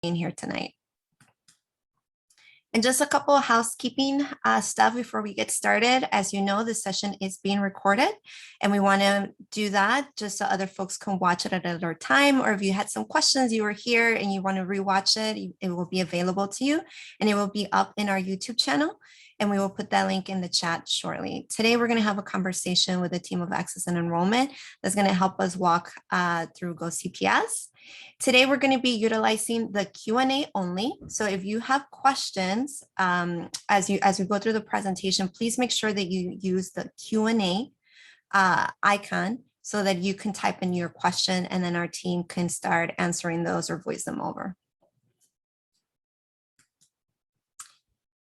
being here tonight. And just a couple of housekeeping stuff before we get started. As you know, this session is being recorded, and we want to do that just so other folks can watch it at another time. Or if you had some questions, you were here and you want to rewatch it, it will be available to you, and it will be up in our YouTube channel. And we will put that link in the chat shortly. Today, we're going to have a conversation with a team of Access and Enrollment that's going to help us walk through GoCPS. Today, we're going to be utilizing the Q&A only. So if you have questions as we go through the presentation, please make sure that you use the Q&A icon so that you can type in your question and then our team can start answering those or voice them over.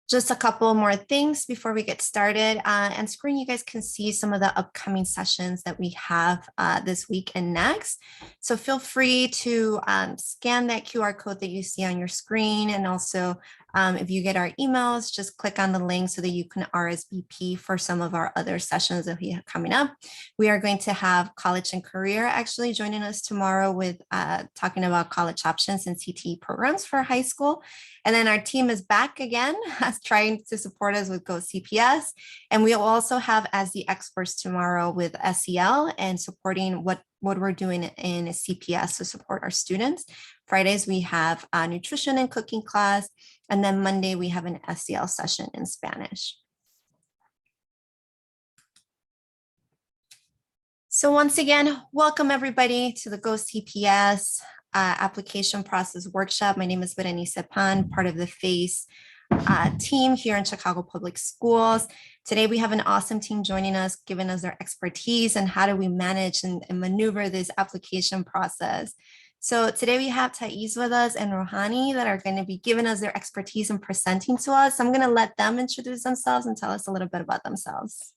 Just a couple more things before we get started. On screen, you guys can see some of the upcoming sessions that we have this week and next. So feel free to scan that QR code that you see on your screen. And also, if you get our emails, just click on the link so that you can RSVP for some of our other sessions that we have coming up. We are going to have College and Career actually joining us tomorrow with talking about college options and CTE programs for high school. And then our team is back again, trying to support us with GoCPS. And we'll also have as the experts tomorrow with SEL and supporting what we're doing in a CPS to support our students. Fridays, we have a nutrition and cooking class. And then Monday, we have an SEL session in Spanish. So once again, welcome everybody to the GoCPS application process workshop. My name is Berenice Pan, part of the FACE team here in Chicago Public Schools. Today, we have an awesome team joining us, giving us their expertise and how do we manage and maneuver this application process. So today we have Thais with us and Rohani that are going to be giving us their expertise and presenting to us. I'm going to let them introduce themselves and tell us a little bit about themselves.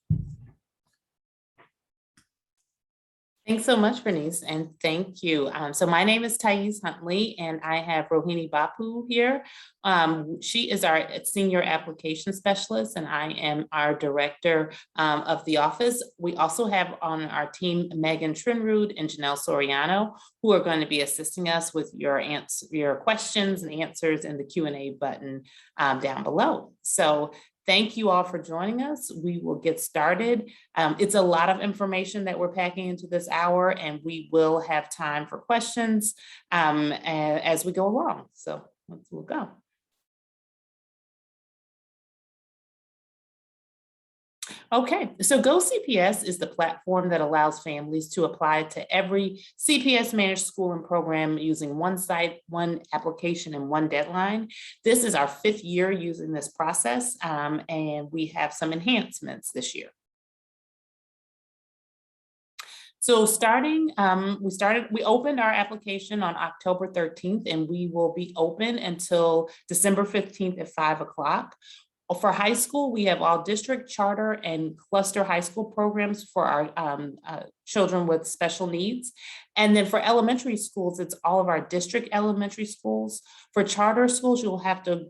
Thanks so much, Bernice, and thank you. So my name is Thais Huntley, and I have Rohini Bapu here. She is our senior application specialist, and I am our director of the office. We also have on our team Megan Trinrud and Janelle Soriano, who are going to be assisting us with your questions and answers in the Q&A button down below. So thank you all for joining us. We will get started. It's a lot of information that we're packing into this hour, and we will have time for questions as we go along. So we'll go. Okay, so GoCPS is the platform that allows families to apply to every CPS managed school and program using one site, one application, and one deadline. This is our 5th year using this process, and we have some enhancements this year. So we opened our application on October 13th, and we will be open until December 15th at 5 o'clock. For high school, we have all district, charter, and cluster high school programs for our children with special needs. And then for elementary schools, it's all of our district elementary schools. For charter schools, you'll have to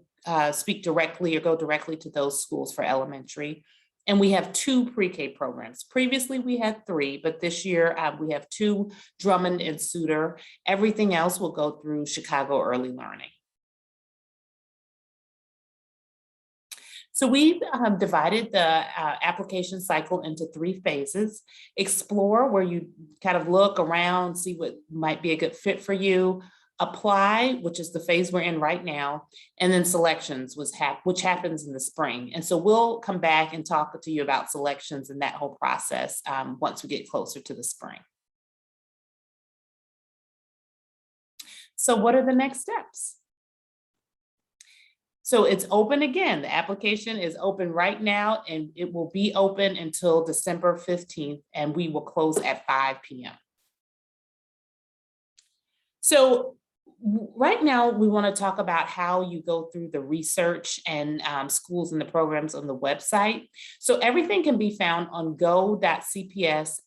speak directly or go directly to those schools for elementary. And we have 2 pre-K programs. Previously, we had 3, but this year we have 2, Drummond and Suter. Everything else will go through Chicago Early Learning. So we've divided the application cycle into 3 phases. Explore, where you kind of look around, see what might be a good fit for you. Apply, which is the phase we're in right now. And then selections, which happens in the spring. And so we'll come back and talk to you about selections and that whole process once we get closer to the spring. So what are the next steps? So it's open again. The application is open right now, and it will be open until December 15th, and we will close at 5 p.m. So right now, we want to talk about how you go through the research and schools and the programs on the website. So everything can be found on go.cps.edu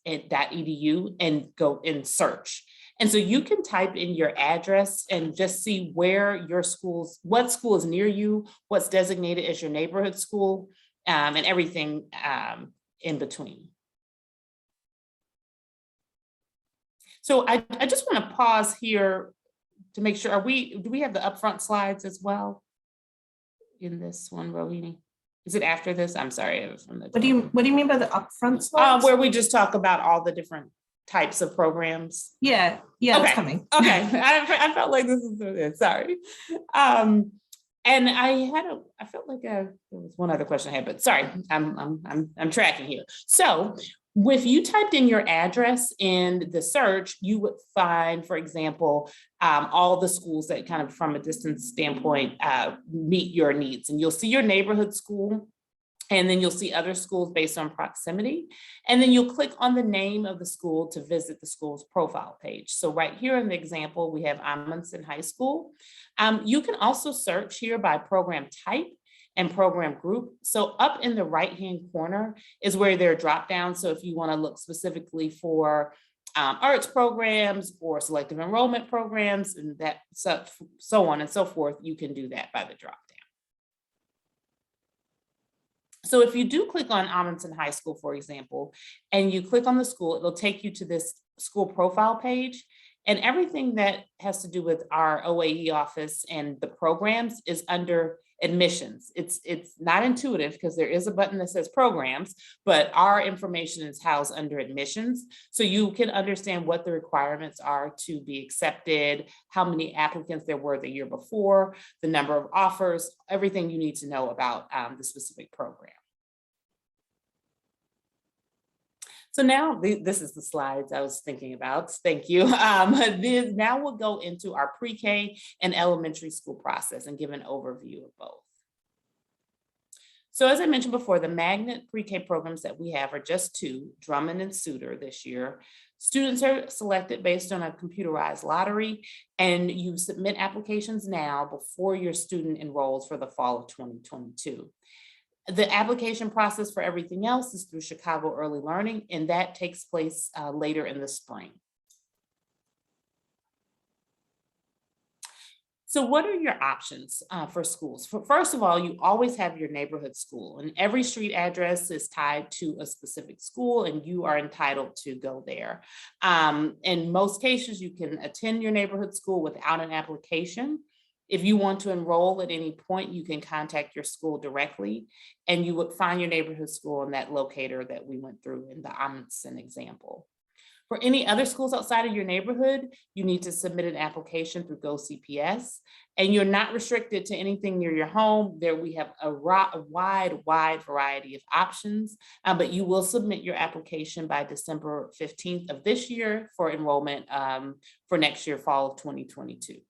and go in search. And so you can type in your address and just see where your schools, what school is near you, what's designated as your neighborhood school, and everything in between. So I just want to pause here to make sure, do we have the upfront slides as well in this one, Rohini? Is it after this? I'm sorry. It was from the. What do you mean by the upfront slides? Where we just talk about all the different types of programs. Yeah, Okay. it's coming. Okay, I felt like this is it. Sorry. And I felt like there was one other question I had, but sorry, I'm tracking here. So if you typed in your address in the search, you would find, for example, all the schools that kind of from a distance standpoint meet your needs, and you'll see your neighborhood school. And then you'll see other schools based on proximity. And then you'll click on the name of the school to visit the school's profile page. So right here in the example, we have Amundsen High School. You can also search here by program type and program group. So up in the right-hand corner is where there are drop downs. So if you want to look specifically for arts programs or selective enrollment programs and that so on and so forth, you can do that by the drop down. So if you do click on Amundsen High School, for example, and you click on the school, it'll take you to this school profile page, and everything that has to do with our OAE office and the programs is under admissions. It's not intuitive because there is a button that says programs, but our information is housed under admissions. So you can understand what the requirements are to be accepted, how many applicants there were the year before, the number of offers, everything you need to know about the specific program. So now this is the slides I was thinking about. Thank you. Now we'll go into our pre-K and elementary school process and give an overview of both. So as I mentioned before, the magnet pre-K programs that we have are just two, Drummond and Suter this year. Students are selected based on a computerized lottery, and you submit applications now before your student enrolls for the fall of 2022. The application process for everything else is through Chicago Early Learning, and that takes place later in the spring. So what are your options for schools? First of all, you always have your neighborhood school, and every street address is tied to a specific school, and you are entitled to go there. In most cases, you can attend your neighborhood school without an application. If you want to enroll at any point, you can contact your school directly, and you would find your neighborhood school in that locator that we went through in the Amundsen example. For any other schools outside of your neighborhood, you need to submit an application through GoCPS, and you're not restricted to anything near your home. There we have a wide variety of options, but you will submit your application by December 15th of this year for enrollment for next year, fall of 2022.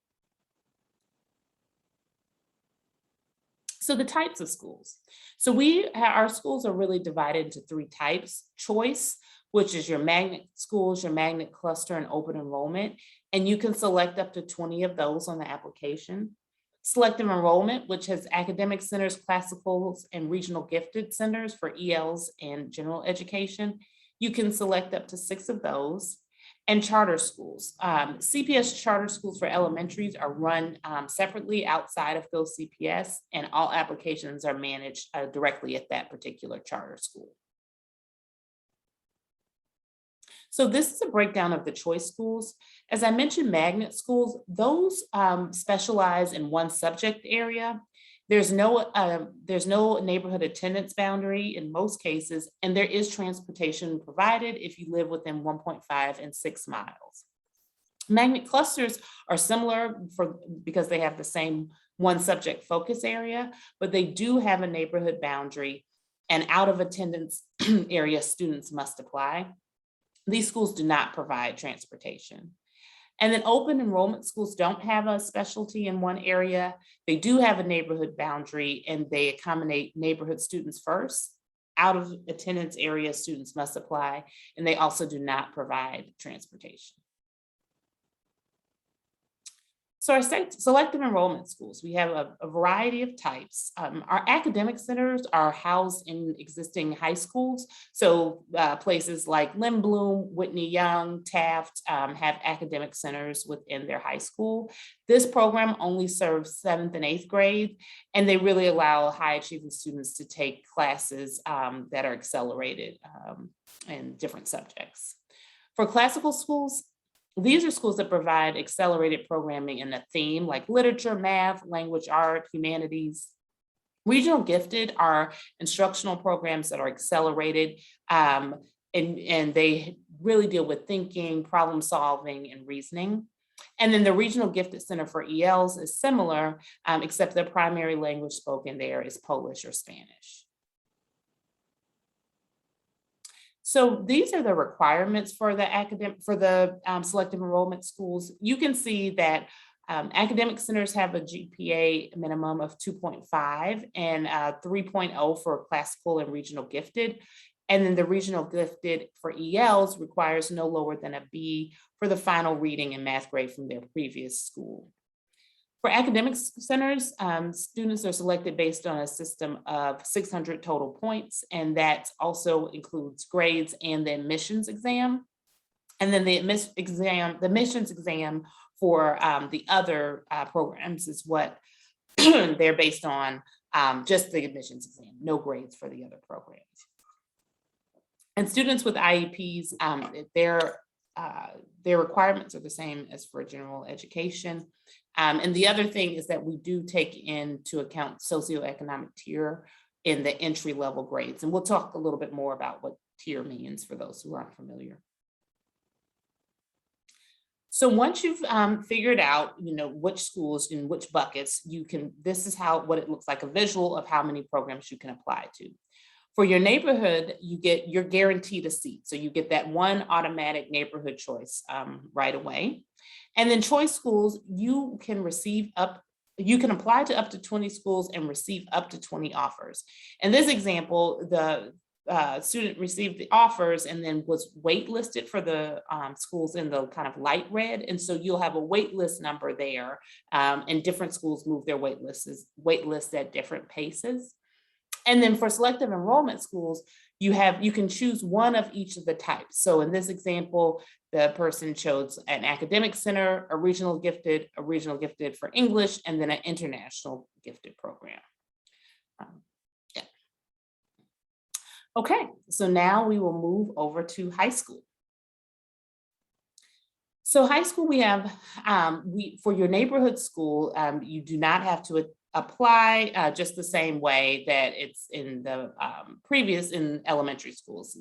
So the types of schools. So our schools are really divided into three types: choice, which is your magnet schools, your magnet cluster, and open enrollment. And you can select up to 20 of those on the application. Selective enrollment, which has academic centers, classicals, and regional gifted centers for ELs and general education. You can select up to 6 of those. And charter schools. CPS charter schools for elementaries are run separately outside of GoCPS, and all applications are managed directly at that particular charter school. So this is a breakdown of the choice schools. As I mentioned, magnet schools, those specialize in one subject area. There's no neighborhood attendance boundary in most cases, and there is transportation provided if you live within 1.5 and 6 miles. Magnet clusters are similar because they have the same one subject focus area, but they do have a neighborhood boundary, and out of attendance area students must apply. These schools do not provide transportation. And then open enrollment schools don't have a specialty in one area. They do have a neighborhood boundary, and they accommodate neighborhood students first. Out of attendance area students must apply, and they also do not provide transportation. So our selective enrollment schools, we have a variety of types. Our academic centers are housed in existing high schools. So places like Lindblom, Whitney Young, Taft have academic centers within their high school. This program only serves 7th and 8th grade, and they really allow high achieving students to take classes that are accelerated in different subjects. For classical schools, These are schools that provide accelerated programming in a theme like literature, math, language, art, humanities. Regional gifted are instructional programs that are accelerated, and they really deal with thinking, problem solving, and reasoning. And then the Regional Gifted Center for ELs is similar, except the primary language spoken there is Polish or Spanish. So these are the requirements for the selective enrollment schools. You can see that academic centers have a GPA minimum of 2.5 and 3.0 for classical and regional gifted. And then the regional gifted for ELs requires no lower than a B for the final reading and math grade from their previous school. For academic centers, students are selected based on a system of 600 total points, and that also includes grades and the admissions exam. And then the admissions exam for the other programs is what they're based on, just the admissions exam, no grades for the other programs. And students with IEPs, their requirements are the same as for general education. And the other thing is that we do take into account socioeconomic tier in the entry level grades. And we'll talk a little bit more about what tier means for those who aren't familiar. So once you've figured out, which schools in which buckets, this is what it looks like, a visual of how many programs you can apply to. For your neighborhood, you're guaranteed a seat. So you get that one automatic neighborhood choice right away. And then choice schools, you can apply to up to 20 schools and receive up to 20 offers. In this example, the student received the offers and then was waitlisted for the schools in the kind of light red. And so you'll have a wait list number there, and different schools move their wait lists at different paces. And then for selective enrollment schools, you can choose one of each of the types. So in this example, the person chose an academic center, a regional gifted for English, and then an international gifted program. Yeah. Okay, so now we will move over to high school. So high school, we have, for your neighborhood school, you do not have to apply just the same way that it's in the in elementary schools.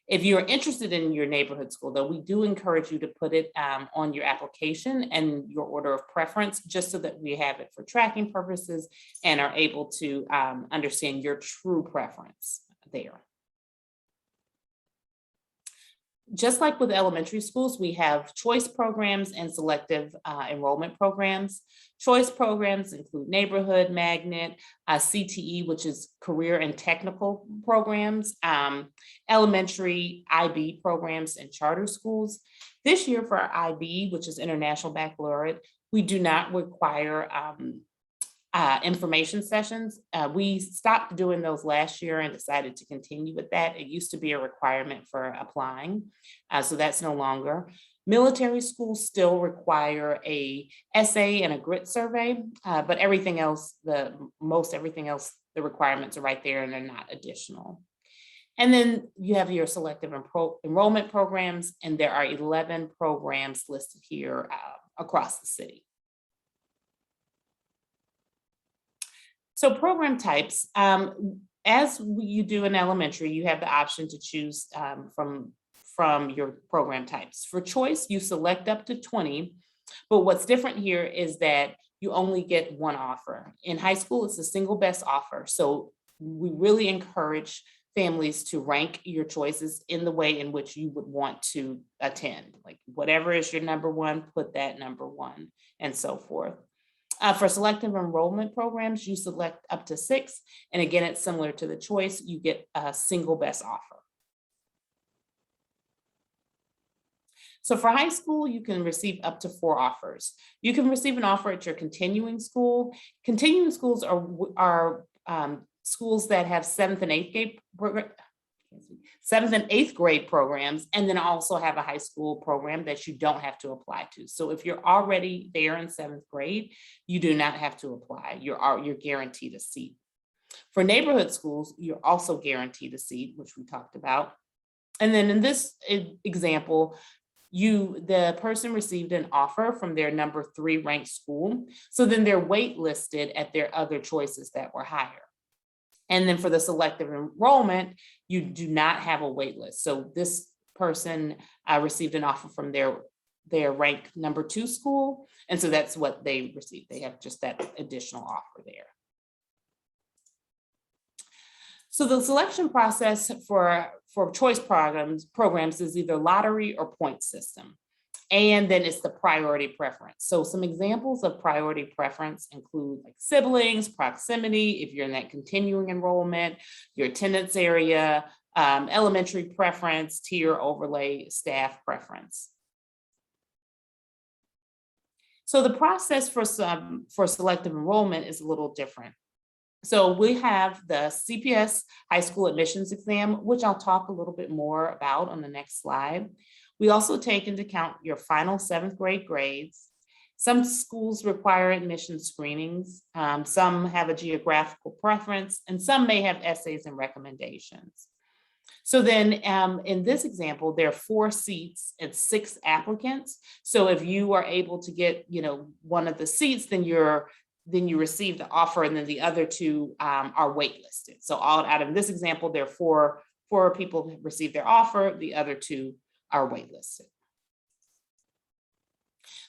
If you're interested in your neighborhood school, though, we do encourage you to put it on your application and your order of preference, just so that we have it for tracking purposes and are able to understand your true preference there. Just like with elementary schools, we have choice programs and selective enrollment programs. Choice programs include neighborhood, magnet, CTE, which is career and technical programs, elementary IB programs, and charter schools. This year for our IB, which is International Baccalaureate, we do not require information sessions. We stopped doing those last year and decided to continue with that. It used to be a requirement for applying, so that's no longer. Military schools still require a essay and a grit survey, but everything else, everything else, the requirements are right there and they're not additional. And then you have your selective enrollment programs, and there are 11 programs listed here across the city. So program types, as you do in elementary, you have the option to choose from your program types. For choice, you select up to 20, but what's different here is that you only get one offer. In high school, it's a single best offer. So we really encourage families to rank your choices in the way in which you would want to attend. Like whatever is your number one, put that number one, and so forth. For selective enrollment programs, you select up to 6. And again, it's similar to the choice, you get a single best offer. So for high school, you can receive up to 4 offers. You can receive an offer at your continuing school. Continuing schools are schools that have 7th and 8th grade programs, and then also have a high school program that you don't have to apply to. So if you're already there in 7th grade, you do not have to apply. You're guaranteed a seat. For neighborhood schools, you're also guaranteed a seat, which we talked about. And then in this example, the person received an offer from their number 3 ranked school. So then they're waitlisted at their other choices that were higher. And then for the selective enrollment, you do not have a wait list. So this person received an offer from their rank number 2 school. And so that's what they received. They have just that additional offer there. So the selection process for choice programs is either lottery or point system. And then it's the priority preference. So some examples of priority preference include like siblings, proximity, if you're in that continuing enrollment, your attendance area, elementary preference, tier overlay, staff preference. So the process for selective enrollment is a little different. So we have the CPS high school admissions exam, which I'll talk a little bit more about on the next slide. We also take into account your final 7th grade grades. Some schools require admission screenings. Some have a geographical preference, and some may have essays and recommendations. So then in this example, there are 4 seats and 6 applicants. So if you are able to get, one of the seats, then you receive the offer, and then the other 2 are waitlisted. So all out of this example, there are four people who received their offer, the other 2 are waitlisted.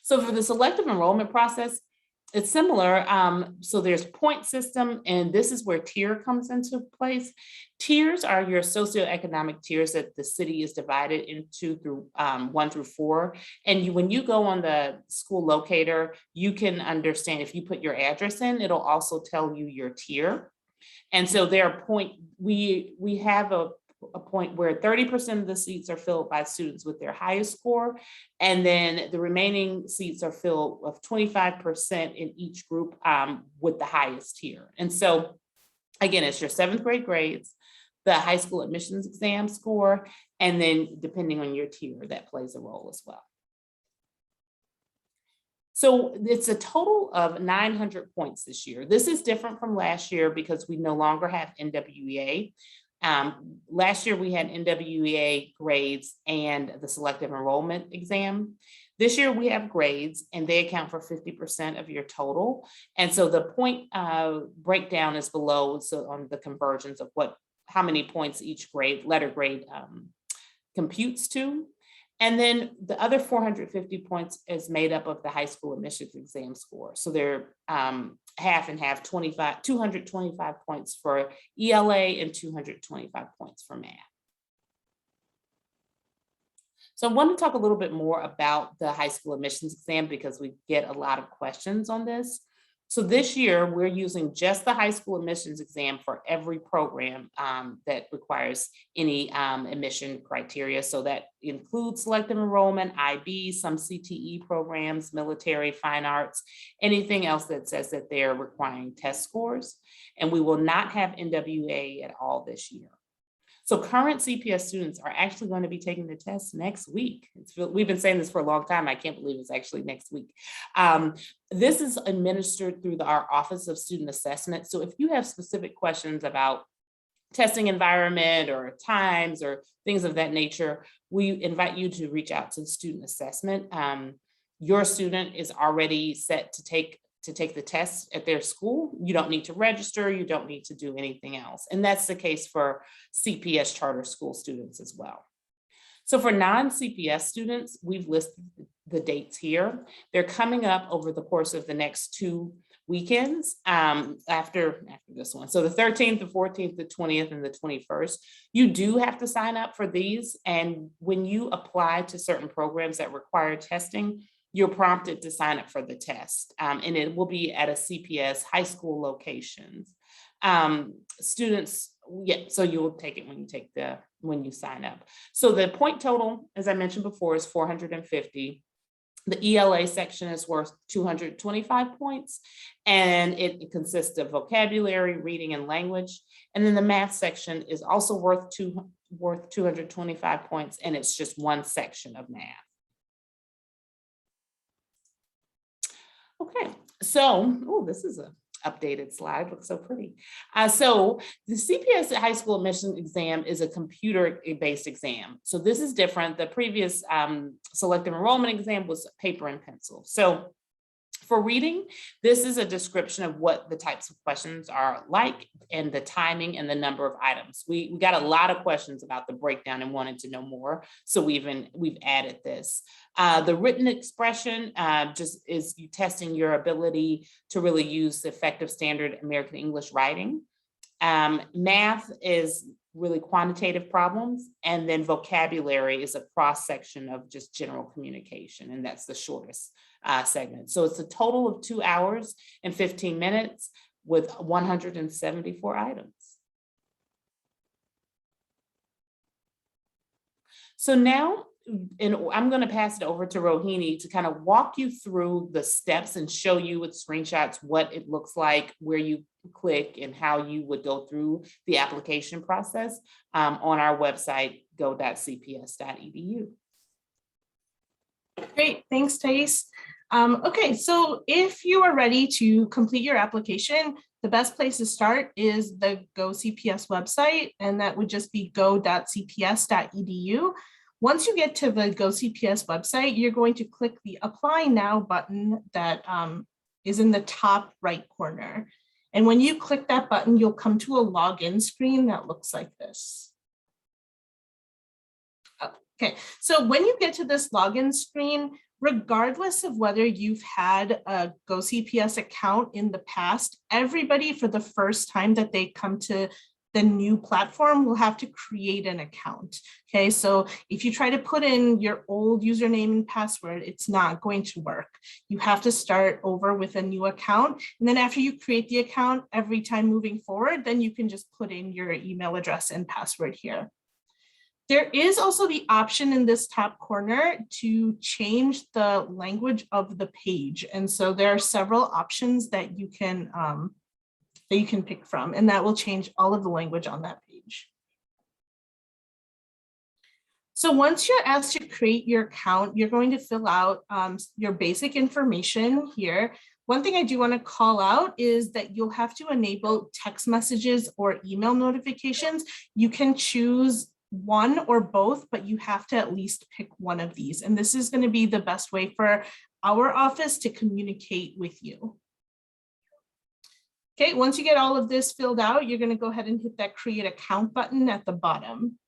So for the selective enrollment process, it's similar. So there's point system, and this is where tier comes into place. Tiers are your socioeconomic tiers that the city is divided into through 1 through 4. And when you go on the school locator, you can understand if you put your address in, it'll also tell you your tier. And so we have a point where 30% of the seats are filled by students with their highest score. And then the remaining seats are filled with 25% in each group with the highest tier. And so again, it's your 7th grade grades, the high school admissions exam score, and then depending on your tier, that plays a role as well. So it's a total of 900 points this year. This is different from last year because we no longer have NWEA. Last year we had NWEA grades and the selective enrollment exam. This year we have grades, and they account for 50% of your total. And so the point breakdown is below, so on the conversions of how many points each letter grade computes to. And then the other 450 points is made up of the high school admissions exam score. So they're half and half, 225 points for ELA and 225 points for math. So I want to talk a little bit more about the high school admissions exam because we get a lot of questions on this. So this year, we're using just the high school admissions exam for every program that requires any admission criteria. So that includes selective enrollment, IB, some CTE programs, military, fine arts, anything else that says that they're requiring test scores. And we will not have NWA at all this year. So current CPS students are actually going to be taking the test next week. We've been saying this for a long time. I can't believe it's actually next week. This is administered through our Office of Student Assessment. So if you have specific questions about testing environment or times or things of that nature, we invite you to reach out to the Student Assessment. Your student is already set to take the test at their school. You don't need to register. You don't need to do anything else. And that's the case for CPS charter school students as well. So for non-CPS students, we've listed the dates here. They're coming up over the course of the next 2 weekends after this one. So the 13th, the 14th, the 20th, and the 21st. You do have to sign up for these. And when you apply to certain programs that require testing, you're prompted to sign up for the test, and it will be at a CPS high school locations. Students, so you will take it when you sign up. So the point total, as I mentioned before, is 450. The ELA section is worth 225 points, and it consists of vocabulary, reading, and language. And then the math section is also worth 225 points, and it's just one section of math. Okay, so this is updated slide, looks so pretty. So the CPS high school admission exam is a computer-based exam. So this is different. The previous selective enrollment exam was paper and pencil. So for reading, this is a description of what the types of questions are like and the timing and the number of items. We got a lot of questions about the breakdown and wanted to know more. So we've added this. The written expression just is you testing your ability to really use effective standard American English writing. Math is really quantitative problems, and then vocabulary is a cross section of just general communication, and that's the shortest segment. So it's a total of 2 hours and 15 minutes with 174 items. So now, and I'm going to pass it over to Rohini to kind of walk you through the steps and show you with screenshots what it looks like, where you click, and how you would go through the application process on our website, go.cps.edu. Great, thanks, Thais. Okay, so if you are ready to complete your application, the best place to start is the GoCPS website, and that would just be go.cps.edu. Once you get to the GoCPS website, you're going to click the Apply Now button that is in the top right corner. And when you click that button, you'll come to a login screen that looks like this. Okay, so when you get to this login screen, regardless of whether you've had a GoCPS account in the past, everybody for the first time that they come to the new platform will have to create an account. Okay, so if you try to put in your old username and password, it's not going to work. You have to start over with a new account. And then after you create the account, every time moving forward, then you can just put in your email address and password here. There is also the option in this top corner to change the language of the page. And so there are several options that you can pick from, and that will change all of the language on that page. So once you're asked to create your account, you're going to fill out your basic information here. One thing I do want to call out is that you'll have to enable text messages or email notifications. You can choose one or both, but you have to at least pick one of these. And this is going to be the best way for our office to communicate with you. Okay, once you get all of this filled out, you're going to go ahead and hit that Create Account button at the bottom.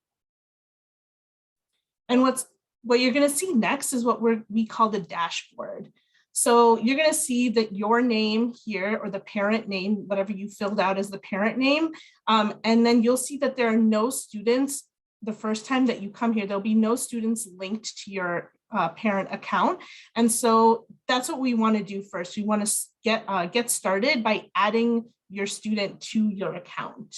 And what you're going to see next is what we call the dashboard. So you're going to see that your name here, or the parent name, whatever you filled out as the parent name, and then you'll see that there are no students. The first time that you come here, there'll be no students linked to your parent account. And so that's what we want to do first. We want to get started by adding your student to your account.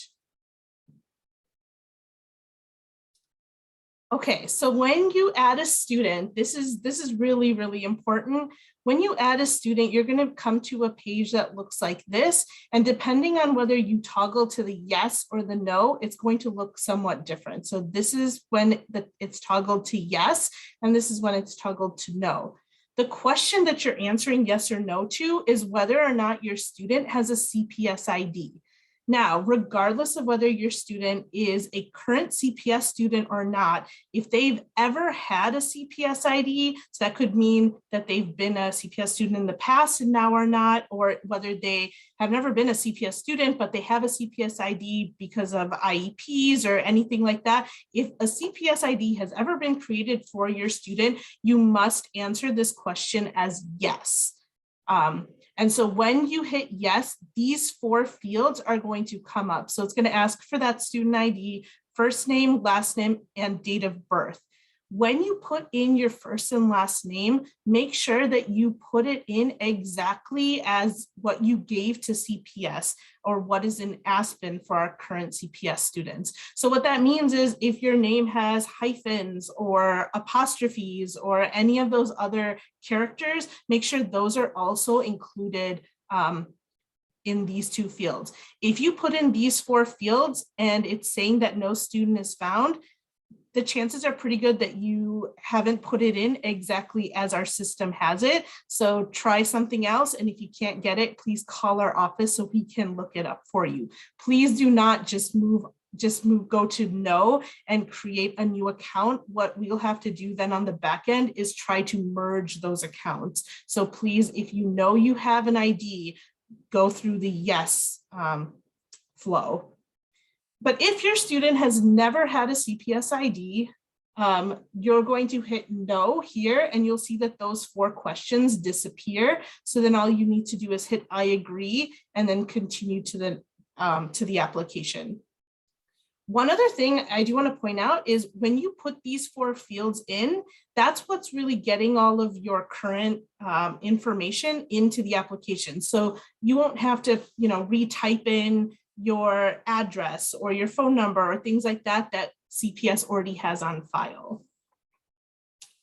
Okay, so when you add a student, this is really, really important. When you add a student, you're going to come to a page that looks like this. And depending on whether you toggle to the yes or the no, it's going to look somewhat different. So this is when it's toggled to yes, and this is when it's toggled to no. The question that you're answering yes or no to is whether or not your student has a CPS ID. Now, regardless of whether your student is a current CPS student or not, if they've ever had a CPS ID, so that could mean that they've been a CPS student in the past and now are not, or whether they have never been a CPS student, but they have a CPS ID because of IEPs or anything like that. If a CPS ID has ever been created for your student, you must answer this question as yes. And so when you hit yes, these 4 fields are going to come up. So it's going to ask for that student ID, first name, last name, and date of birth. When you put in your first and last name, make sure that you put it in exactly as what you gave to CPS, or what is in Aspen for our current CPS students. So what that means is if your name has hyphens or apostrophes or any of those other characters, make sure those are also included in these 2 fields. If you put in these 4 fields and it's saying that no student is found, the chances are pretty good that you haven't put it in exactly as our system has it. So try something else. And if you can't get it, please call our office so we can look it up for you. Please do not just go to no and create a new account. What we'll have to do then on the back end is try to merge those accounts. So please, if you know you have an ID, go through the yes flow. But if your student has never had a CPS ID, you're going to hit no here, and you'll see that those 4 questions disappear. So then all you need to do is hit I agree and then continue to the application. One other thing I do want to point out is when you put these 4 fields in, that's what's really getting all of your current information into the application. So you won't have to, retype in your address or your phone number or things like that that CPS already has on file.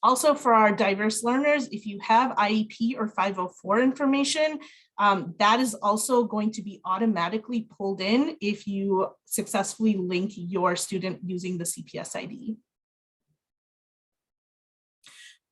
Also, for our diverse learners, if you have IEP or 504 information, that is also going to be automatically pulled in if you successfully link your student using the CPS ID.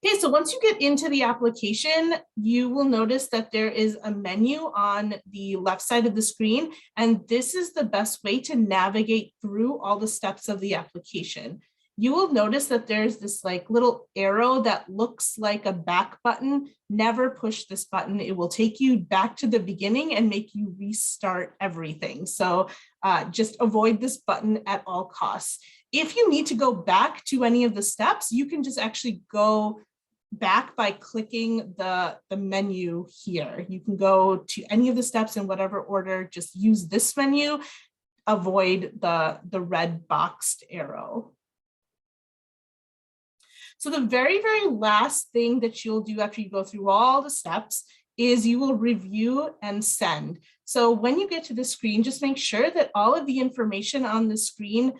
Okay, so once you get into the application, you will notice that there is a menu on the left side of the screen, and this is the best way to navigate through all the steps of the application. You will notice that there's this little arrow that looks like a back button. Never push this button. It will take you back to the beginning and make you restart everything. So just avoid this button at all costs. If you need to go back to any of the steps, you can just actually go back by clicking the menu here. You can go to any of the steps in whatever order, just use this menu, avoid the red boxed arrow. So the very, very last thing that you'll do after you go through all the steps is you will review and send. So when you get to the screen, just make sure that all of the information on the screen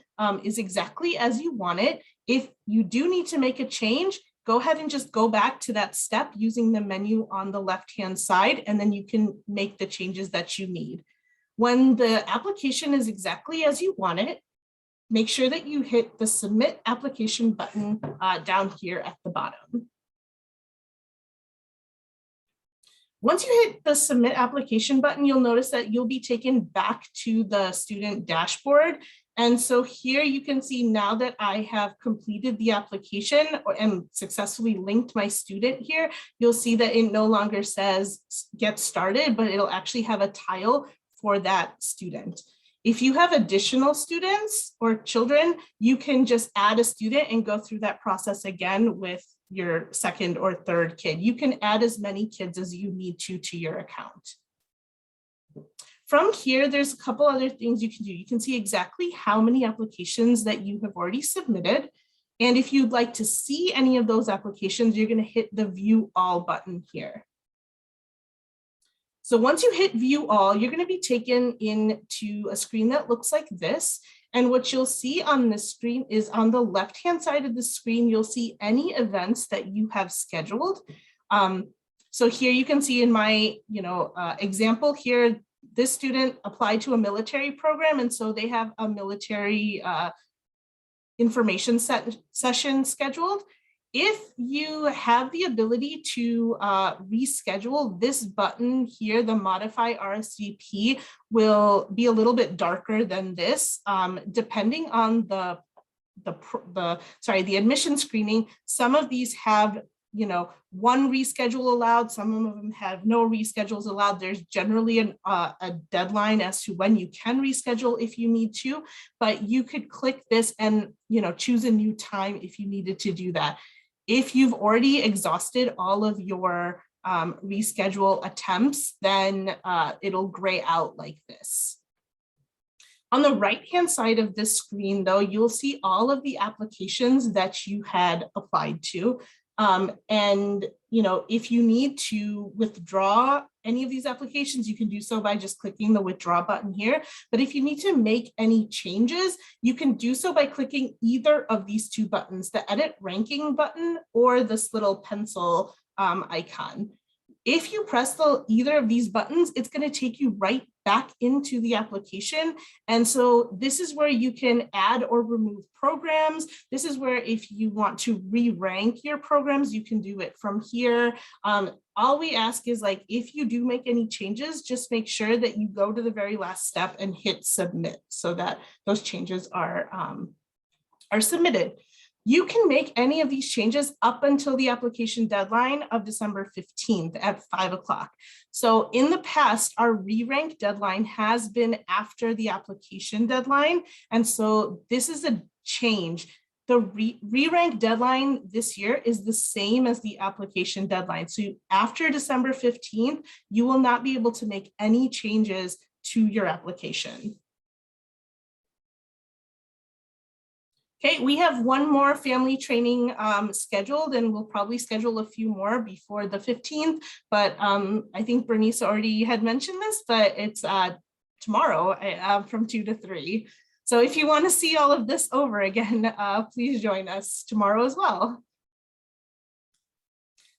is exactly as you want it. If you do need to make a change, go ahead and just go back to that step using the menu on the left-hand side, and then you can make the changes that you need. When the application is exactly as you want it, make sure that you hit the Submit Application button down here at the bottom. Once you hit the Submit Application button, you'll notice that you'll be taken back to the student dashboard. And so here you can see now that I have completed the application and successfully linked my student here, you'll see that it no longer says Get Started, but it'll actually have a tile for that student. If you have additional students or children, you can just add a student and go through that process again with your second or third kid. You can add as many kids as you need to your account. From here, there's a couple other things you can do. You can see exactly how many applications that you have already submitted. And if you'd like to see any of those applications, you're going to hit the View All button here. So once you hit View All, you're going to be taken into a screen that looks like this. And what you'll see on this screen is on the left-hand side of the screen, you'll see any events that you have scheduled. So here you can see in my example here, this student applied to a military program, and so they have a military information session scheduled. If you have the ability to reschedule, this button here, the Modify RSVP, will be a little bit darker than this, depending on the admission screening. Some of these have one reschedule allowed, some of them have no reschedules allowed. There's generally a deadline as to when you can reschedule if you need to, but you could click this and choose a new time if you needed to do that. If you've already exhausted all of your reschedule attempts, then it'll gray out like this. On the right-hand side of this screen, though, you'll see all of the applications that you had applied to. And if you need to withdraw any of these applications, you can do so by just clicking the withdraw button here. But if you need to make any changes, you can do so by clicking either of these two buttons, the edit ranking button or this little pencil icon. If you press either of these buttons, it's going to take you right back into the application. And so this is where you can add or remove programs. This is where if you want to re-rank your programs, you can do it from here. All we ask is, like, if you do make any changes, just make sure that you go to the very last step and hit submit so that those changes are submitted. You can make any of these changes up until the application deadline of December 15th at 5 o'clock. So in the past, our re-rank deadline has been after the application deadline. And so this is a change. The re-rank deadline this year is the same as the application deadline. So after December 15th, you will not be able to make any changes to your application. Okay, we have one more family training scheduled, and we'll probably schedule a few more before the 15th, but I think Bernice already had mentioned this, but it's tomorrow from 2 to 3. So if you want to see all of this over again, please join us tomorrow as well.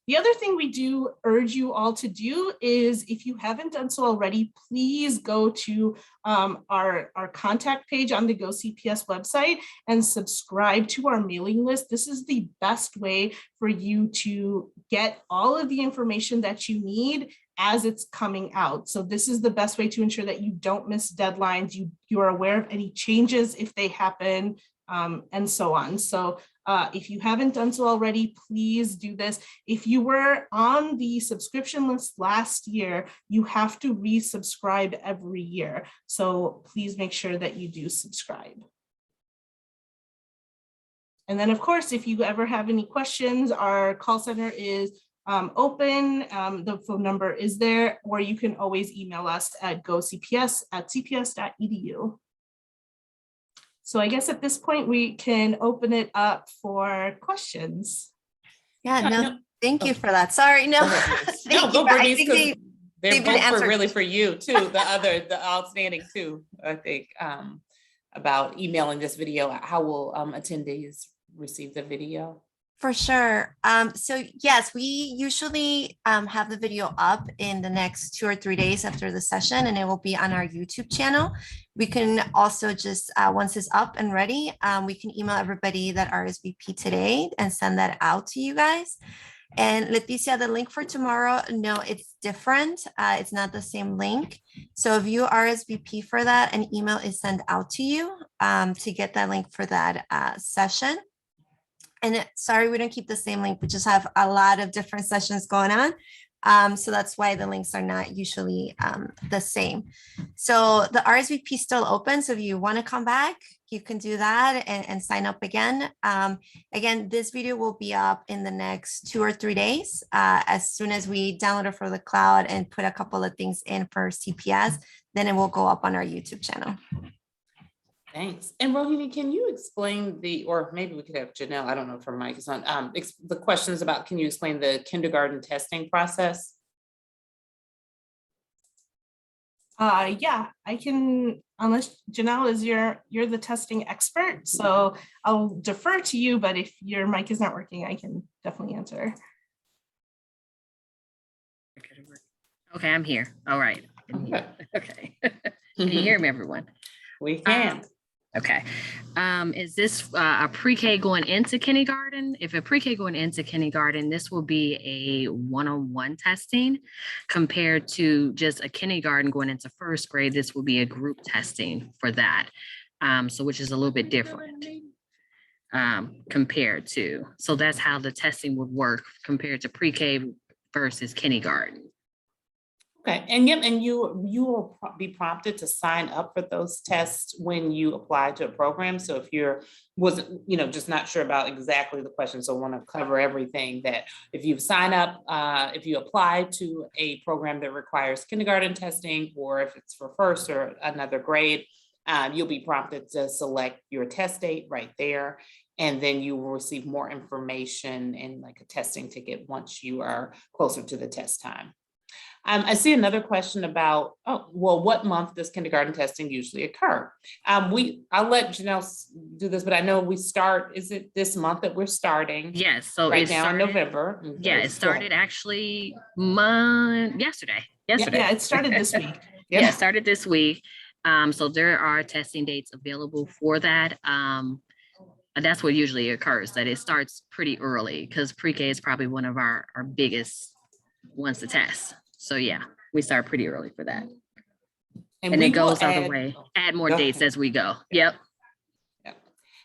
The other thing we do urge you all to do is, if you haven't done so already, please go to our contact page on the GoCPS website and subscribe to our mailing list. This is the best way for you to get all of the information that you need as it's coming out. So this is the best way to ensure that you don't miss deadlines, you are aware of any changes if they happen, and so on. So if you haven't done so already, please do this. If you were on the subscription list last year, you have to resubscribe every year. So please make sure that you do subscribe. And then, of course, if you ever have any questions, our call center is open. The phone number is there, or you can always email us at gocps@cps.edu. So I guess at this point, we can open it up for questions. Yeah, no, thank you for that. Sorry, no. No, go Bernice, because they're both answered. really for you too. The outstanding too, I think, about emailing this video. How will attendees receive the video? For sure. So yes, we usually have the video up in the next 2 or 3 days after the session, and it will be on our YouTube channel. We can also just, once it's up and ready, we can email everybody that RSVP today and send that out to you guys. And Leticia, the link for tomorrow, no, it's different. It's not the same link. So if you RSVP for that, an email is sent out to you to get that link for that session. And sorry, we don't keep the same link. We just have a lot of different sessions going on. So that's why the links are not usually the same. So the RSVP is still open. So if you want to come back, you can do that and sign up again. Again, this video will be up in the next 2 or 3 days. As soon as we download it for the cloud and put a couple of things in for CPS, then it will go up on our YouTube channel. Thanks. And Rohini, can you explain or maybe we could have Janelle, I don't know if her mic is on, the questions about, can you explain the kindergarten testing process? Yeah, I can, unless Janelle is you're the testing expert, so I'll defer to you, but if your mic is not working, I can definitely answer. Okay, I'm here. All right. Okay. Can you hear me, everyone? We can. Okay. Is this a pre-K going into kindergarten? If a pre-K going into kindergarten, this will be a one-on-one testing compared to just a kindergarten going into first grade. This will be a group testing for that. So which is a little bit different compared to. So that's how the testing would work compared to pre-K versus kindergarten. Okay, and yep, and you will be prompted to sign up for those tests when you apply to a program. So if wasn't just not sure about exactly the question, so want to cover everything, that if you sign up, if you apply to a program that requires kindergarten testing, or if it's for first or another grade, you'll be prompted to select your test date right there. And then you will receive more information and like a testing ticket once you are closer to the test time. I see another question about, oh, well, what month does kindergarten testing usually occur? I'll let Janelle do this, but I know we start, is it this month that we're starting? Yes, so Right it now in started, November. yeah, it started actually yesterday. Yeah, it started this week. Yeah, it started this week. So there are testing dates available for that. And that's what usually occurs, that it starts pretty early because pre-K is probably one of our biggest ones to test. So yeah, we start pretty early for that. And we it goes will other way, add more Go dates ahead. as we go. Yep.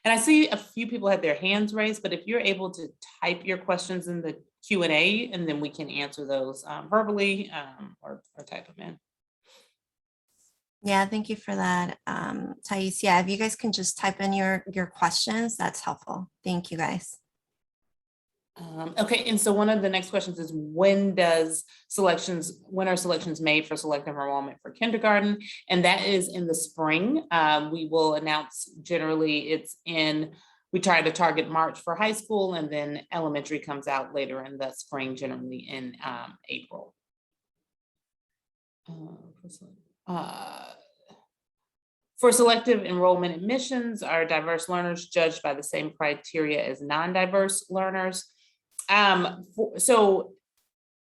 And I see a few people had their hands raised, but if you're able to type your questions in the Q&A, and then we can answer those verbally or type them in. Yeah, thank you for that, Thais. Yeah, if you guys can just type in your questions, that's helpful. Thank you, guys. Okay, and so one of the next questions is when are selections made for selective enrollment for kindergarten? And that is in the spring. We will announce, generally we try to target March for high school, and then elementary comes out later in the spring, generally in April. For selective enrollment admissions, are diverse learners judged by the same criteria as non-diverse learners? So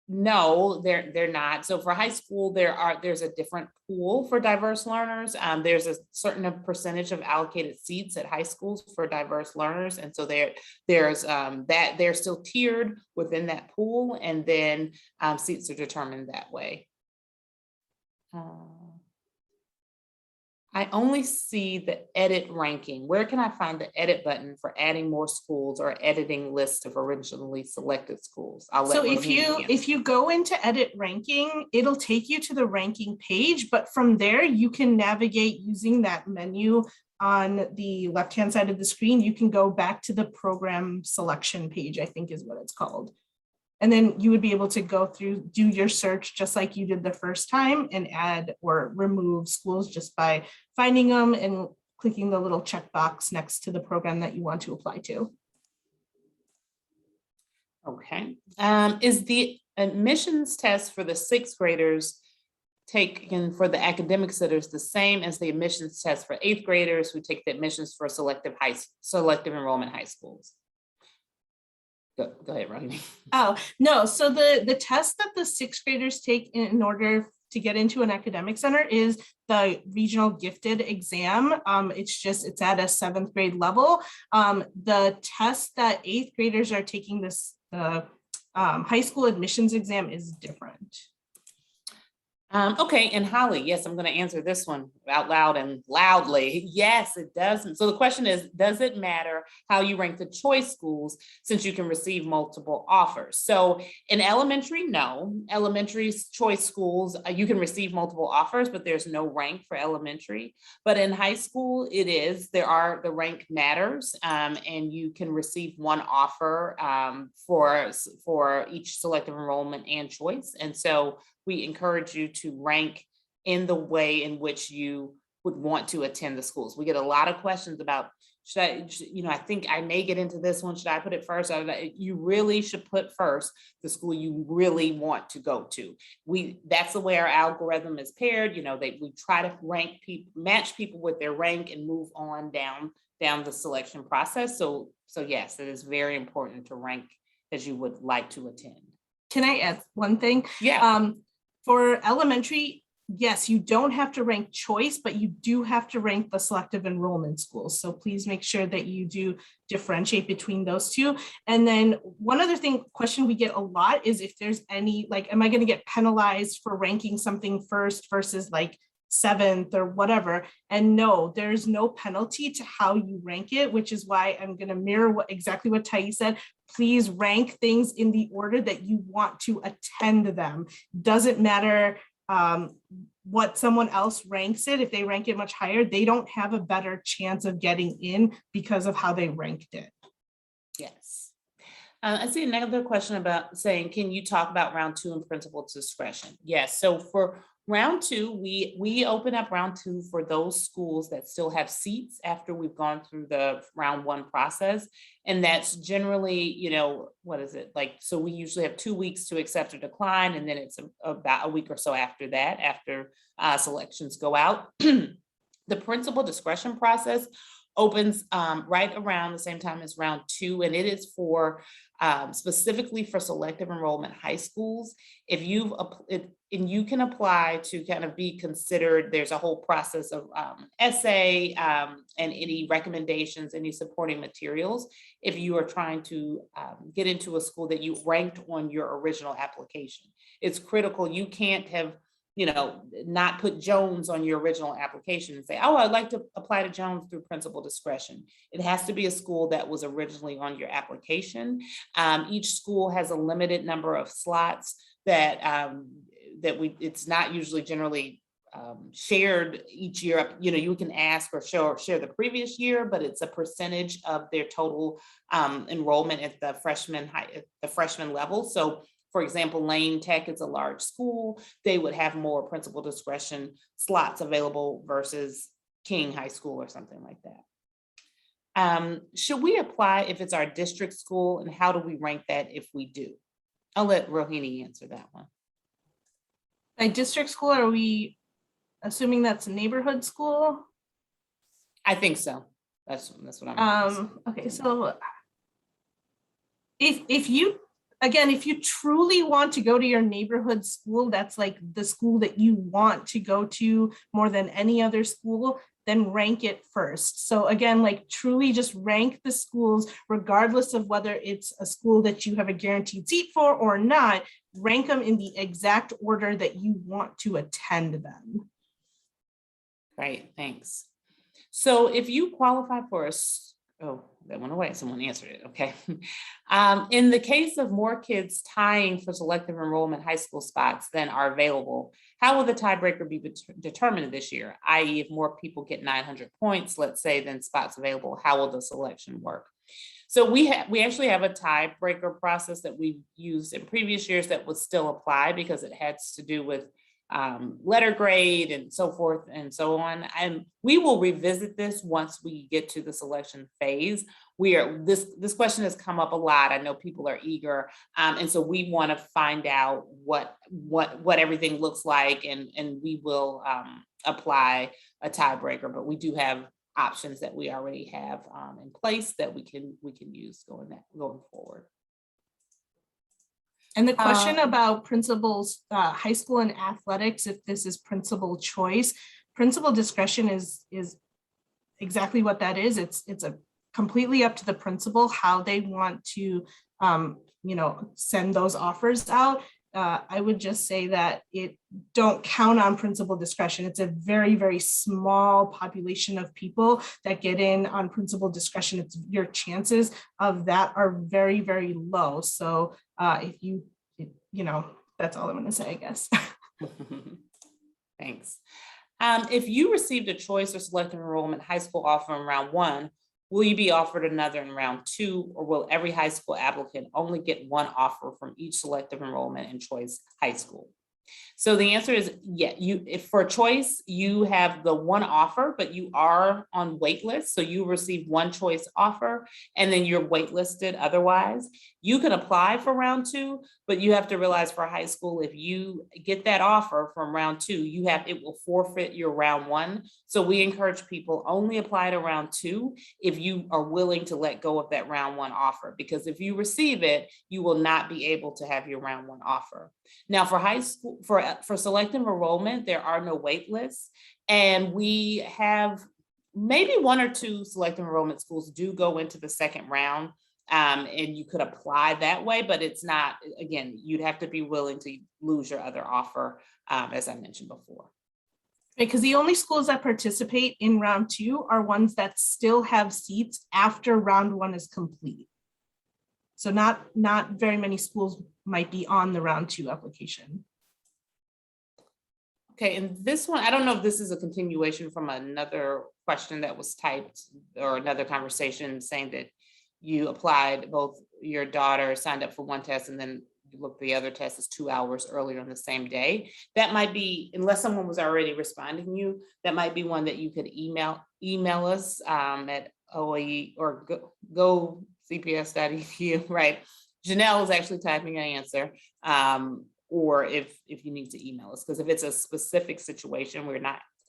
no, they're not. So for high school, there's a different pool for diverse learners. There's a certain percentage of allocated seats at high schools for diverse learners, and so there's that they're still tiered within that pool, and then seats are determined that way. I only see the edit ranking. Where can I find the edit button for adding more schools or editing lists of originally selected schools? So if you go into edit ranking, it'll take you to the ranking page, but from there you can navigate using that menu on the left-hand side of the screen. You can go back to the program selection page, I think is what it's called. And then you would be able to go through, do your search just like you did the first time, and add or remove schools just by finding them and clicking the little checkbox next to the program that you want to apply to. Okay. Is the admissions test for the sixth graders taken for the academic centers the same as the admissions test for eighth graders who take the admissions for selective enrollment high schools? Go ahead, Ronnie. Oh, no. So the test that the sixth graders take in order to get into an academic center is the regional gifted exam. It's at a seventh grade level. The test that eighth graders are taking, the high school admissions exam, is different. Okay, and Holly, yes, I'm going to answer this one out loud and loudly. Yes, it does. So the question is, does it matter how you rank the choice schools since you can receive multiple offers? So in elementary, no. Elementary choice schools, you can receive multiple offers, but there's no rank for elementary. But in high school, it is. The rank matters, and you can receive one offer for each selective enrollment and choice. And so we encourage you to rank in the way in which you would want to attend the schools. We get a lot of questions about, I think I may get into this one. Should I put it first? You really should put first the school you really want to go to. That's the way our algorithm is paired. We try to match people with their rank and move on down the selection process. So yes, it is very important to rank as you would like to attend. Can I add one thing? Yeah. For elementary, yes, you don't have to rank choice, but you do have to rank the selective enrollment schools. So please make sure that you do differentiate between those two. And then one other question we get a lot is if there's any, am I going to get penalized for ranking something first versus seventh or whatever? And no, there's no penalty to how you rank it, which is why I'm going to mirror exactly what Thais said. Please rank things in the order that you want to attend them. Doesn't matter what someone else ranks it. If they rank it much higher, they don't have a better chance of getting in because of how they ranked it. Yes. I see another question about saying, can you talk about round 2 and principal discretion? Yes. So for Round two, we open up round two for those schools that still have seats after we've gone through the round one process. And that's generally, you know, what is it like? So we usually have 2 weeks to accept or decline, and then it's about a week or so after that, after selections go out. The principal discretion process opens right around the same time as round two, and it is for specifically for selective enrollment high schools. If you've and you can apply to kind of be considered, there's a whole process of essay and any recommendations, any supporting materials. If you are trying to get into a school that you ranked on your original application, it's critical. You can't have, you know, not put Jones on your original application and say, oh, I'd like to apply to Jones through principal discretion. It has to be a school that was originally on your application. Each school has a limited number of slots that it's not usually generally shared each year. You know, you can ask or share the previous year, but it's a percentage of their total enrollment at the freshman level. So for example, Lane Tech is a large school. They would have more principal discretion slots available versus King High School or something like that. Should we apply if it's our district school, and how do we rank that if we do? I'll let Rohini answer that one. By district school, are we assuming that's a neighborhood school? I think so. That's what I'm. Okay, so if you truly want to go to your neighborhood school, that's like the school that you want to go to more than any other school, then rank it first. So again, like truly just rank the schools, regardless of whether it's a school that you have a guaranteed seat for or not, rank them in the exact order that you want to attend them. Great, thanks. So if you qualify for oh, that went away. Someone answered it. Okay. In the case of more kids tying for selective enrollment high school spots than are available, how will the tiebreaker be determined this year? I.e., if more people get 900 points, let's say, than spots available, how will the selection work? So we actually have a tiebreaker process that we've used in previous years that would still apply because it has to do with letter grade and so forth and so on. And we will revisit this once we get to the selection phase. This question has come up a lot. I know people are eager. And so we want to find out what everything looks like, and we will apply a tiebreaker, but we do have options that we already have in place that we can use going forward. And the question about principals, high school and athletics, if this is principal choice, principal discretion is exactly what that is. It's a completely up to the principal how they want to, send those offers out. I would just say that don't count on principal discretion. It's a very, very small population of people that get in on principal discretion. Your chances of that are very, very low. So if that's all I'm going to say, I guess. Thanks. If you received a choice or selective enrollment high school offer in round one, will you be offered another in round two, or will every high school applicant only get one offer from each selective enrollment and choice high school? So the answer is yeah. If for choice, you have the one offer, but you are on wait list. So you receive one choice offer and then you're waitlisted otherwise. You can apply for round two, but you have to realize for high school, if you get that offer from round two, it will forfeit your round one. So we encourage people only apply to round two if you are willing to let go of that round one offer, because if you receive it, you will not be able to have your round one offer. Now for high school, for selective enrollment, there are no wait lists, and we have maybe one or two selective enrollment schools do go into the second round, and you could apply that way, but it's not, again, you'd have to be willing to lose your other offer, as I mentioned before. Because the only schools that participate in round two are ones that still have seats after round one is complete. So not very many schools might be on the round two application. Okay, and this one, I don't know if this is a continuation from another question that was typed or another conversation saying that you applied, both your daughter signed up for one test and then you look, the other test is 2 hours earlier on the same day. That might be, unless someone was already responding to you, that might be one that you could email us at OAE or GoCPS.edu, right? Janelle is actually typing an answer. Or if you need to email us, because if it's a specific situation,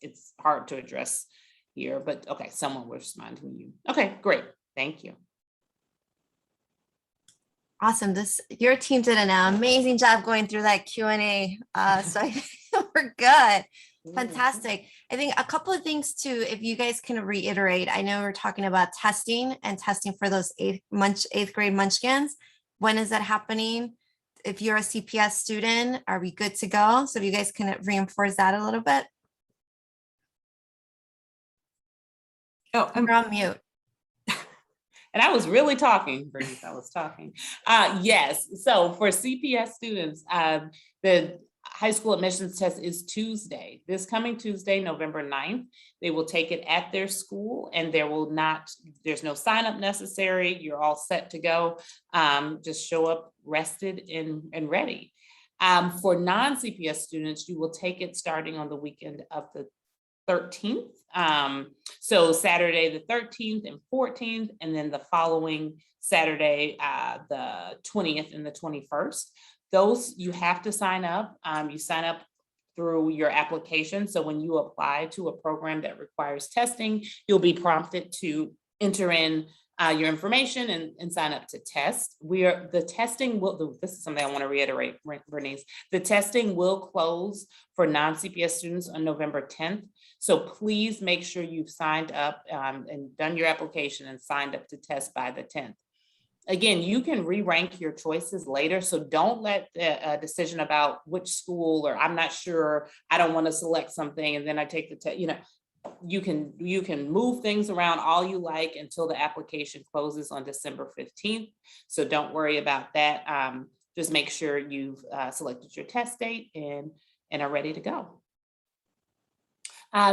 it's hard to address here, but okay, someone will respond to you. Okay, great. Thank you. Awesome. Your team did an amazing job going through that Q&A. So I think we're good. Fantastic. I think a couple of things too, if you guys can reiterate, I know we're talking about testing for those eighth grade munchkins. When is that happening? If you're a CPS student, are we good to go? So if you guys can reinforce that a little bit. Oh, You're on mute. And I was really talking, Bernice, I was talking. Yes, so for CPS students, the high school admissions test is Tuesday. This coming Tuesday, November 9th. They will take it at their school, and there's no sign up necessary. You're all set to go. Just show up rested and ready. For non-CPS students, you will take it starting on the weekend of the 13th. So Saturday the 13th and 14th, and then the following Saturday, the 20th and the 21st. Those you have to sign up. You sign up through your application. So when you apply to a program that requires testing, you'll be prompted to enter in your information and sign up to test. This is something I want to reiterate, Bernice. The testing will close for non-CPS students on November 10th. So please make sure you've signed up and done your application and signed up to test by the 10th. Again, you can re-rank your choices later. So don't let the decision about which school, or I'm not sure, I don't want to select something and then I take the test, you can move things around all you like until the application closes on December 15th. So don't worry about that. Just make sure you've selected your test date and are ready to go.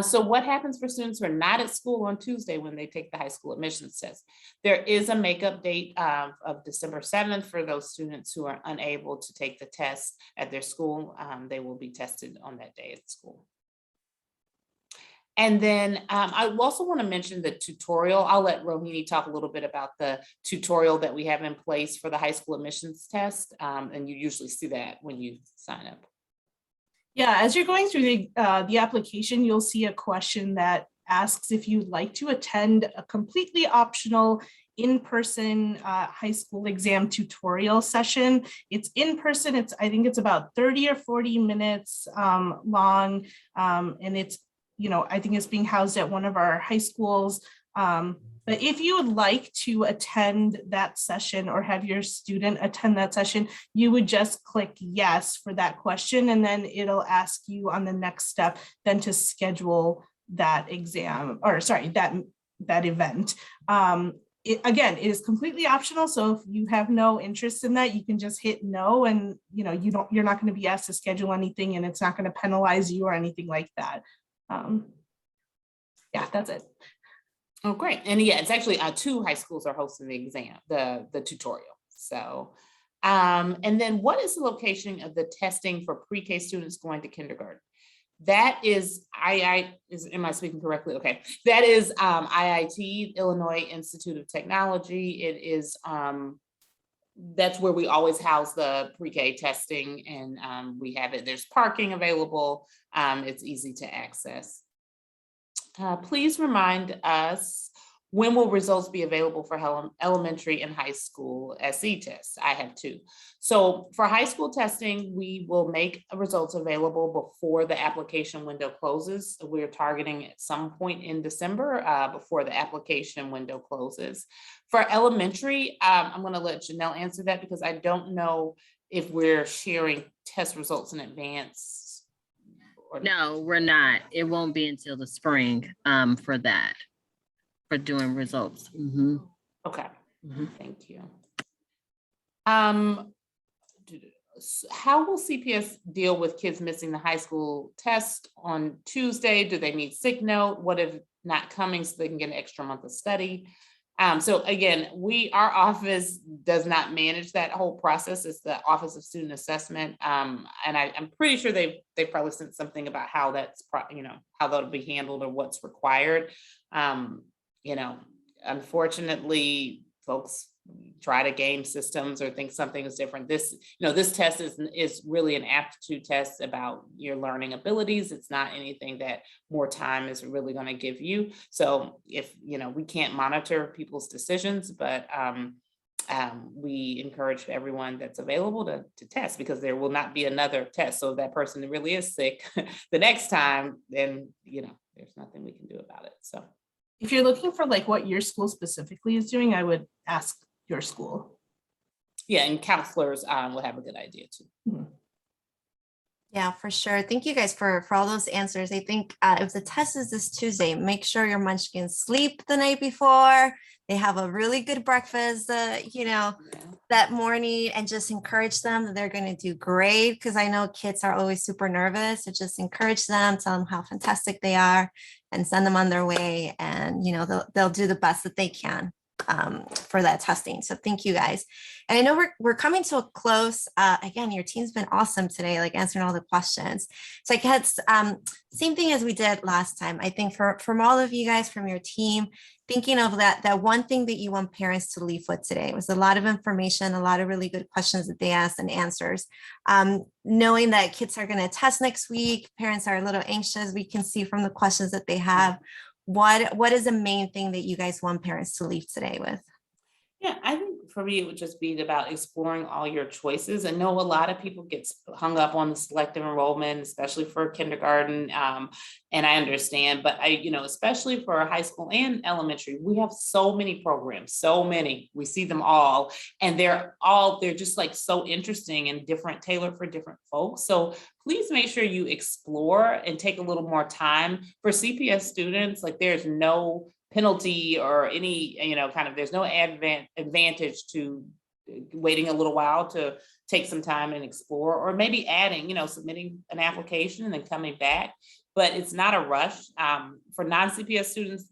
So what happens for students who are not at school on Tuesday when they take the high school admissions test? There is a makeup date of December 7th for those students who are unable to take the test at their school. They will be tested on that day at school. And then I also want to mention the tutorial. I'll let Rohini talk a little bit about the tutorial that we have in place for the high school admissions test. And you usually see that when you sign up. Yeah, as you're going through the application, you'll see a question that asks if you'd like to attend a completely optional in-person high school exam tutorial session. It's in person. I think it's about 30 or 40 minutes long, and it's, I think it's being housed at one of our high schools. But if you would like to attend that session or have your student attend that session, you would just click yes for that question, and then it'll ask you on the next step then to schedule that exam, or sorry, that event. Again, it is completely optional. So if you have no interest in that, you can just hit no, and you're not going to be asked to schedule anything, and it's not going to penalize you or anything like that. Yeah, that's it. Oh, great. And yeah, it's actually 2 high schools are hosting the exam, the tutorial. So, and then what is the location of the testing for pre-K students going to kindergarten? That is, am I speaking correctly? Okay. That is IIT, Illinois Institute of Technology. It is, that's where we always house the pre-K testing, and we have it, there's parking available. It's easy to access. Please remind us, when will results be available for elementary and high school SE tests? I have 2. So for high school testing, we will make results available before the application window closes. We're targeting at some point in December before the application window closes. For elementary, I'm going to let Janelle answer that, because I don't know if we're sharing test results in advance. No, we're not. It won't be until the spring for doing results. Mm-hmm. Okay, thank you. How will CPS deal with kids missing the high school test on Tuesday? Do they need sick note? What if not coming so they can get an extra month of study? So again, our office does not manage that whole process. It's the Office of Student Assessment. And I'm pretty sure they probably sent something about how that's, how that'll be handled or what's required. Unfortunately, folks try to game systems or think something is different. This test is really an aptitude test about your learning abilities. It's not anything that more time is really going to give you. So if, we can't monitor people's decisions, but we encourage everyone that's available to test, because there will not be another test. So if that person really is sick the next time, then, there's nothing we can do about it. So if you're looking for like what your school specifically is doing, I would ask your school. Yeah, and counselors will have a good idea too. Mm-hmm. Yeah, for sure. Thank you guys for all those answers. I think if the test is this Tuesday, make sure your munchkins sleep the night before. They have a really good breakfast, that morning, and just encourage them that they're going to do great, because I know kids are always super nervous. So just encourage them, tell them how fantastic they are, and send them on their way. And, they'll do the best that they can for that testing. So thank you guys. And I know we're coming to a close. Again, your team's been awesome today, like answering all the questions. So I guess same thing as we did last time. I think from all of you guys, from your team, thinking of that one thing that you want parents to leave with today was a lot of information, a lot of really good questions that they asked and answers. Knowing that kids are going to test next week, parents are a little anxious. We can see from the questions that they have. What is the main thing that you guys want parents to leave today with? Yeah, I think for me, it would just be about exploring all your choices. I know a lot of people get hung up on the selective enrollment, especially for kindergarten. And I understand, but especially for high school and elementary, we have so many programs, so many, we see them all, and they're just like so interesting and different, tailored for different folks. So please make sure you explore and take a little more time. For CPS students, like there's no penalty or any, there's no advantage to waiting a little while to take some time and explore, or maybe adding, submitting an application and then coming back. But it's not a rush. For non-CPS students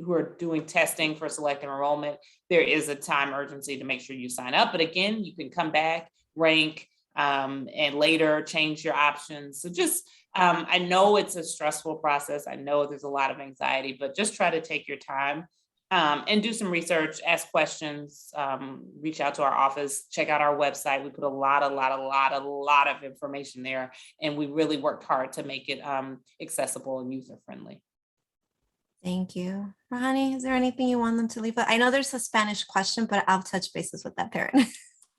who are doing testing for selective enrollment, there is a time urgency to make sure you sign up. But again, you can come back, rank, and later change your options. So just, I know it's a stressful process. I know there's a lot of anxiety, but just try to take your time and do some research, ask questions, reach out to our office, check out our website. We put a lot of information there, and we really worked hard to make it accessible and user-friendly. Thank you. Rahani, is there anything you want them to leave with? I know there's a Spanish question, but I'll touch bases with that parent.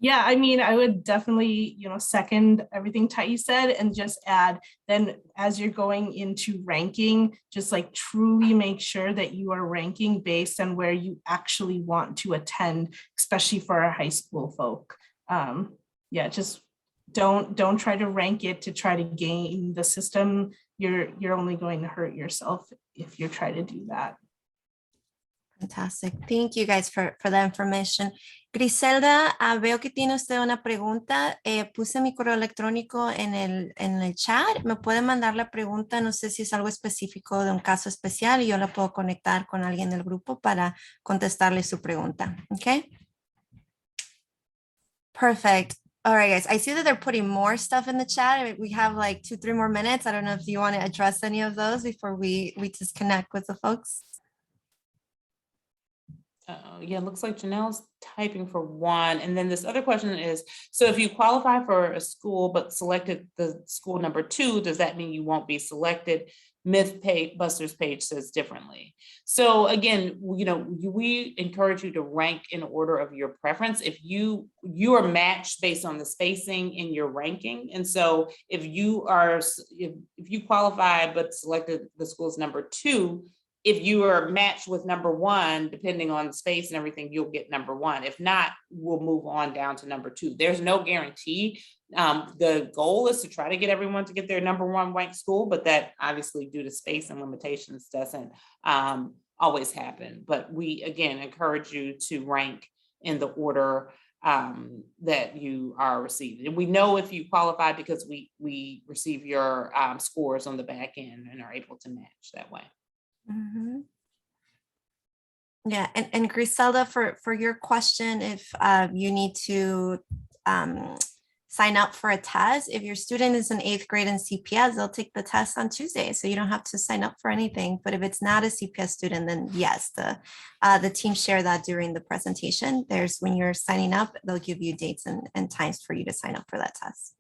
Yeah, I mean, I would definitely, second everything Tai said, and just add, then as you're going into ranking, just like truly make sure that you are ranking based on where you actually want to attend, especially for our high school folk. Just don't try to rank it to try to game the system. You're only going to hurt yourself if you try to do that. Fantastic. Thank you guys for that information. Griselda, veo que tiene usted una pregunta. Puse mi correo electrónico en el chat. Me puede mandar la pregunta. No sé si es algo específico de un caso especial y yo la puedo conectar con alguien del grupo para contestarle su pregunta. Okay. Perfect. All right, guys. I see that they're putting more stuff in the chat. We have like 2-3 more minutes. I don't know if you want to address any of those before we disconnect with the folks. Yeah, it looks like Janelle's typing for one. And then this other question is, so if you qualify for a school but selected the school number 2, does that mean you won't be selected? Mythbusters page says differently. So again, we encourage you to rank in order of your preference. If you are matched based on the spacing in your ranking. And so if you qualify but selected the school's number 2, if you are matched with number 1, depending on the space and everything, you'll get number 1. If not, we'll move on down to number 2. There's no guarantee. The goal is to try to get everyone to get their number 1 ranked school, but that obviously due to space and limitations doesn't always happen. But we, again, encourage you to rank in the order that you are receiving. And we know if you qualify because we receive your scores on the back end and are able to match that way. Mm-hmm. Yeah, and Griselda, for your question, if you need to sign up for a test, if your student is in 8th grade in CPS, they'll take the test on Tuesday, so you don't have to sign up for anything. But if it's not a CPS student, then yes, the team share that during the presentation. There's when you're signing up, they'll give you dates and times for you to sign up for that test.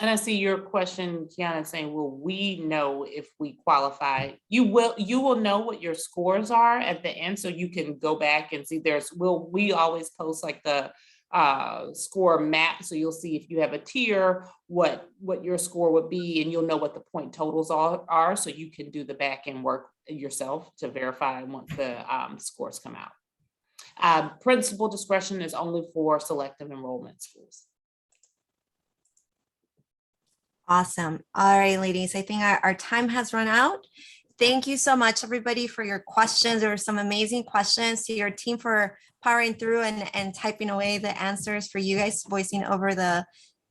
And I see your question, Gianna, saying, will we know if we qualify? You will know what your scores are at the end, so you can go back and see we always post like the score map. So you'll see if you have a tier, what your score would be, and you'll know what the point totals are, so you can do the back end work yourself to verify once the scores come out. Principal discretion is only for selective enrollment schools. Awesome. All right, ladies, I think our time has run out. Thank you so much, everybody, for your questions. There were some amazing questions. To your team for powering through and typing away the answers, for you guys voicing over the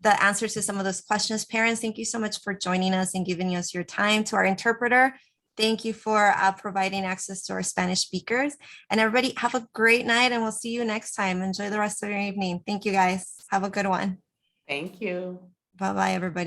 answers to some of those questions. Parents, thank you so much for joining us and giving us your time. To our interpreter, thank you for providing access to our Spanish speakers. And everybody, have a great night, and we'll see you next time. Enjoy the rest of your evening. Thank you, guys. Have a good one. Thank you. Bye-bye, everybody.